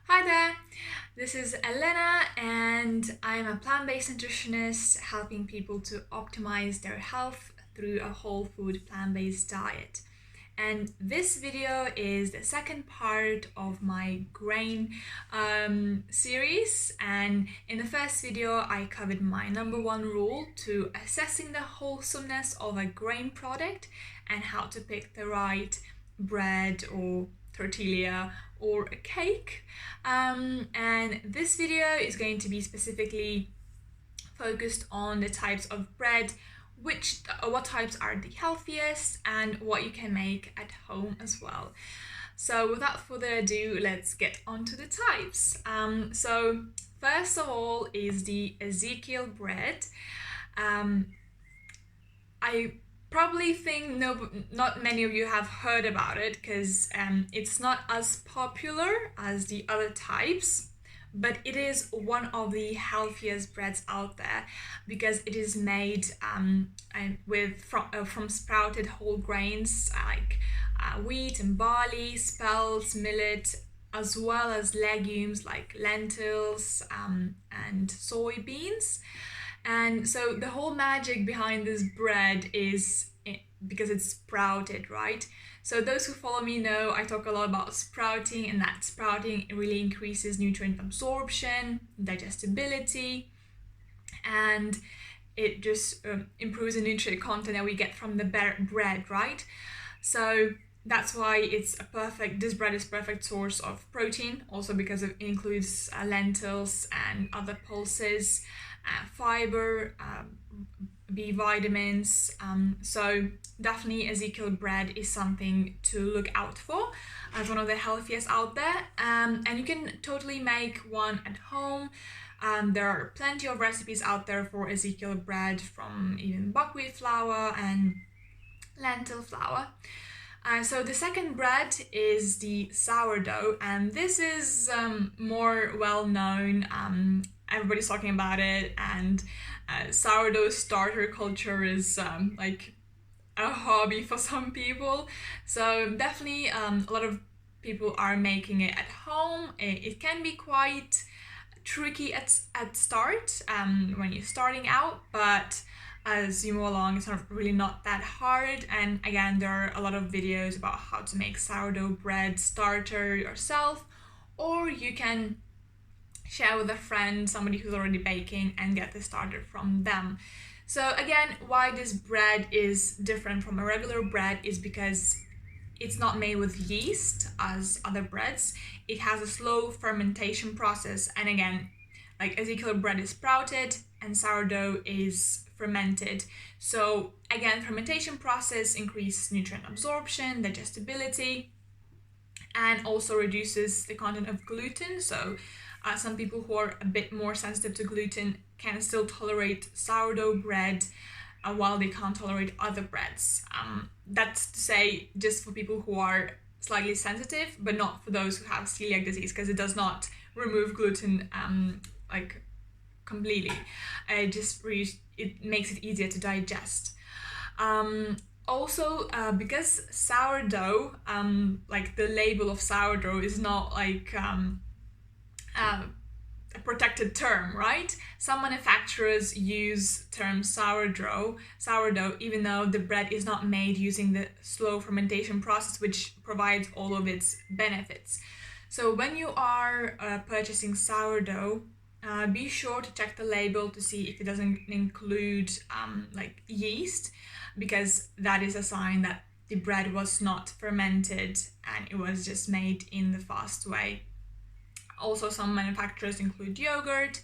Hi there, this is Elena, and I'm a plant-based nutritionist helping people to optimize their health through a whole food plant-based diet. And this video is the second part of my grain series. And in the first video, I covered my number one rule to assessing the wholesomeness of a grain product and how to pick the right bread or tortilla or a cake. And this video is going to be specifically focused on the types of bread, what types are the healthiest, and what you can make at home as well. So without further ado, let's get on to the types. So first of all is the Ezekiel bread. I probably think not many of you have heard about it because it's not as popular as the other types, but it is one of the healthiest breads out there because it is made from sprouted whole grains like wheat and barley, spelt, millet, as well as legumes like lentils and soybeans. And so the whole magic behind this bread is because it's sprouted, right? So those who follow me know I talk a lot about sprouting, and that sprouting really increases nutrient absorption, digestibility, and it just improves the nutrient content that we get from the bread, right? So that's why this bread is perfect source of protein, also because it includes lentils and other pulses, fiber, B vitamins. So definitely Ezekiel bread is something to look out for as one of the healthiest out there. And you can totally make one at home. There are plenty of recipes out there for Ezekiel bread, from even buckwheat flour and lentil flour. So the second bread is the sourdough, and this is more well known. Everybody's talking about it, and sourdough starter culture is like a hobby for some people. So definitely a lot of people are making it at home. It can be quite tricky at start when you're starting out, but as you move along, it's not that hard. And again, there are a lot of videos about how to make sourdough bread starter yourself, or you can share with a friend, somebody who's already baking, and get this started from them. So again, why this bread is different from a regular bread is because it's not made with yeast as other breads. It has a slow fermentation process, and again, like Ezekiel bread is sprouted and sourdough is fermented. So again, fermentation process increases nutrient absorption, digestibility, and also reduces the content of gluten. So some people who are a bit more sensitive to gluten can still tolerate sourdough bread while they can't tolerate other breads. That's to say, just for people who are slightly sensitive, but not for those who have celiac disease, because it does not remove gluten like completely. It makes it easier to digest. Also, because sourdough, like the label of sourdough is not like a protected term, right? Some manufacturers use term sourdough, even though the bread is not made using the slow fermentation process, which provides all of its benefits. So when you are purchasing sourdough, be sure to check the label to see if it doesn't include like yeast, because that is a sign that the bread was not fermented and it was just made in the fast way. Also, some manufacturers include yogurt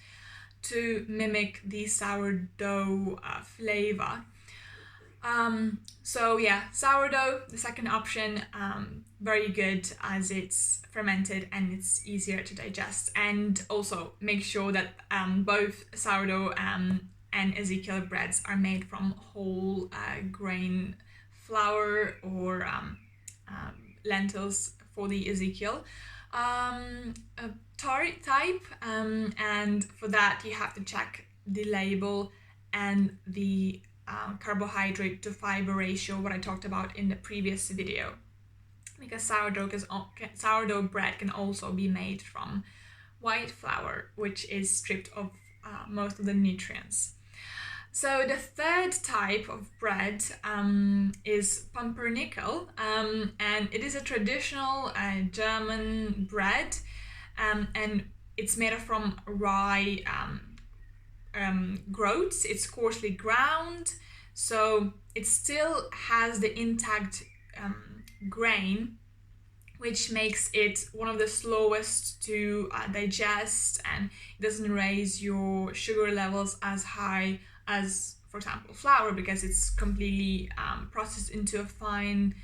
to mimic the sourdough flavor. So yeah, sourdough, the second option, very good as it's fermented and it's easier to digest. And also make sure that both sourdough and Ezekiel breads are made from whole grain flour or lentils for the Ezekiel type, and for that you have to check the label and the carbohydrate to fiber ratio, what I talked about in the previous video. because sourdough bread can also be made from white flour, which is stripped of most of the nutrients. So the third type of bread is Pumpernickel, and it is a traditional German bread, and it's made from rye groats. It's coarsely ground, so it still has the intact grain, which makes it one of the slowest to digest, and it doesn't raise your sugar levels as high as, for example, flour, because it's completely processed into a fine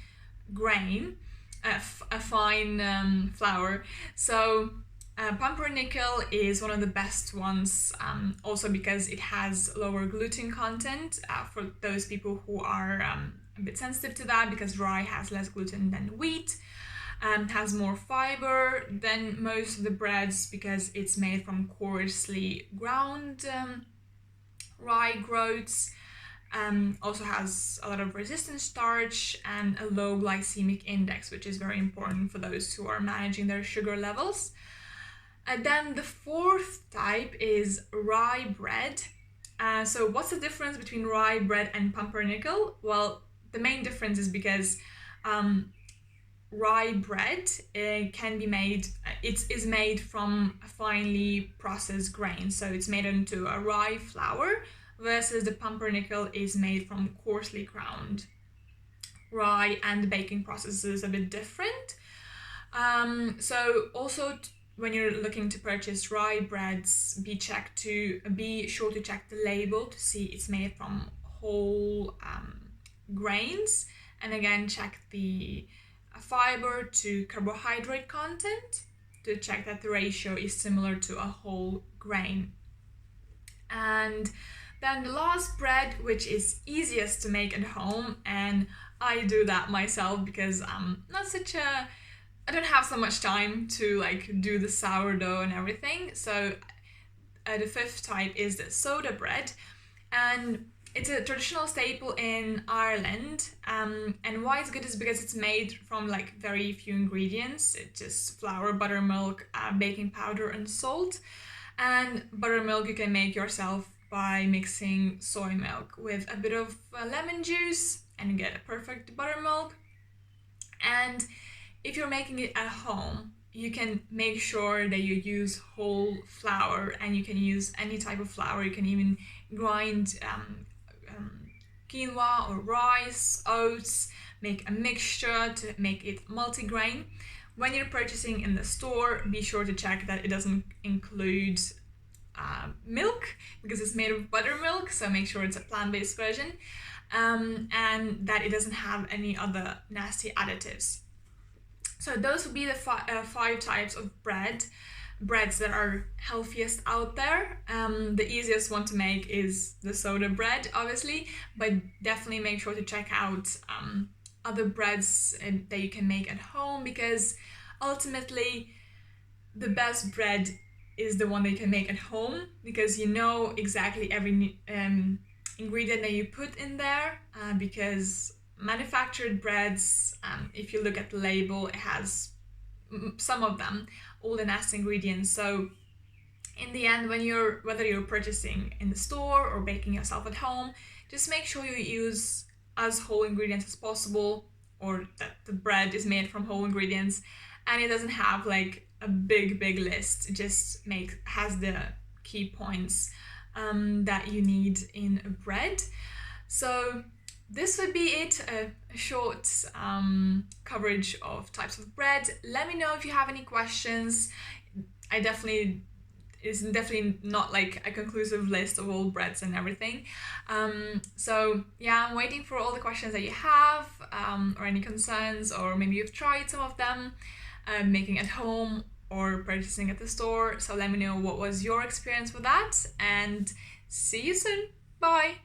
grain, a fine flour. So pumpernickel is one of the best ones, also because it has lower gluten content for those people who are a bit sensitive to that, because rye has less gluten than wheat. Has more fiber than most of the breads because it's made from coarsely ground rye groats. Also has a lot of resistant starch and a low glycemic index, which is very important for those who are managing their sugar levels. And then the fourth type is rye bread. So what's the difference between rye bread and pumpernickel? Well, the main difference is because rye bread can be made, it is made from finely processed grain, so it's made into a rye flour, versus the pumpernickel is made from coarsely ground rye, and the baking process is a bit different. So also when you're looking to purchase rye breads, be sure to check the label to see it's made from whole grains, and again check the fiber to carbohydrate content to check that the ratio is similar to a whole grain. And then the last bread, which is easiest to make at home, and I do that myself because I'm not I don't have so much time to do the sourdough and everything. So the fifth type is the soda bread, and it's a traditional staple in Ireland, and why it's good is because it's made from very few ingredients. It's just flour, buttermilk, baking powder, and salt. And buttermilk you can make yourself by mixing soy milk with a bit of lemon juice, and you get a perfect buttermilk. And if you're making it at home, you can make sure that you use whole flour, and you can use any type of flour. You can even grind quinoa or rice, oats, make a mixture to make it multigrain. When you're purchasing in the store, be sure to check that it doesn't include milk, because it's made of buttermilk, so make sure it's a plant-based version, and that it doesn't have any other nasty additives. So those would be the five types of breads that are healthiest out there. The easiest one to make is the soda bread, obviously, but definitely make sure to check out other breads that you can make at home, because ultimately the best bread is the one that you can make at home, because you know exactly every ingredient that you put in there, because manufactured breads, if you look at the label, it has some of them all the nasty ingredients. So in the end, whether you're purchasing in the store or baking yourself at home, just make sure you use as whole ingredients as possible, or that the bread is made from whole ingredients, and it doesn't have a big list. It just has the key points that you need in a bread. So this would be it, a short coverage of types of bread. Let me know if you have any questions. It's definitely not a conclusive list of all breads and everything. So yeah, I'm waiting for all the questions that you have, or any concerns, or maybe you've tried some of them, making at home or purchasing at the store. So let me know what was your experience with that, and see you soon. Bye!